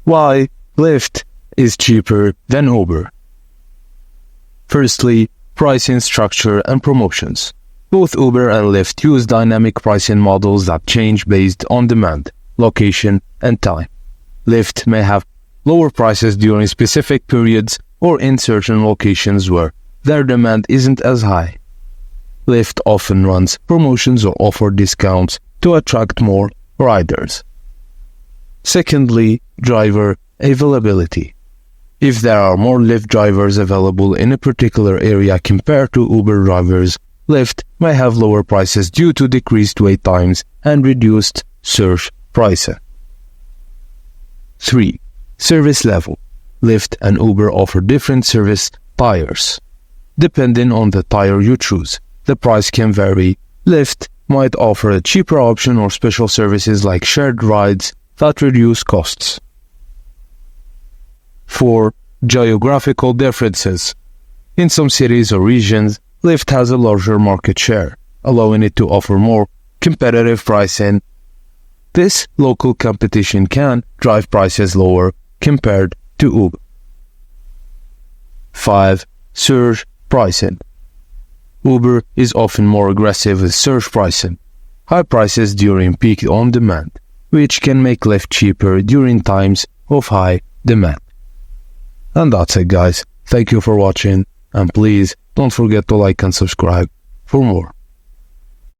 Why Lyft is cheaper than Uber? Firstly, pricing structure and promotions. Both Uber and Lyft use dynamic pricing models that change based on demand, location, and time. Lyft may have lower prices during specific periods or in certain locations where their demand isn't as high. Lyft often runs promotions or offer discounts to attract more riders. Secondly, driver availability. If there are more Lyft drivers available in a particular area compared to Uber drivers, Lyft may have lower prices due to decreased wait times and reduced surge pricing. 3. Service level. Lyft and Uber offer different service tiers. Depending on the tier you choose, the price can vary. Lyft might offer a cheaper option or special services like shared rides that reduce costs. 4. Geographical differences. In some cities or regions, Lyft has a larger market share, allowing it to offer more competitive pricing. This local competition can drive prices lower compared to Uber. 5. Surge pricing. Uber is often more aggressive with surge pricing, high prices during peak on demand, which can make Lyft cheaper during times of high demand. And that's it, guys. Thank you for watching, and please don't forget to like and subscribe for more.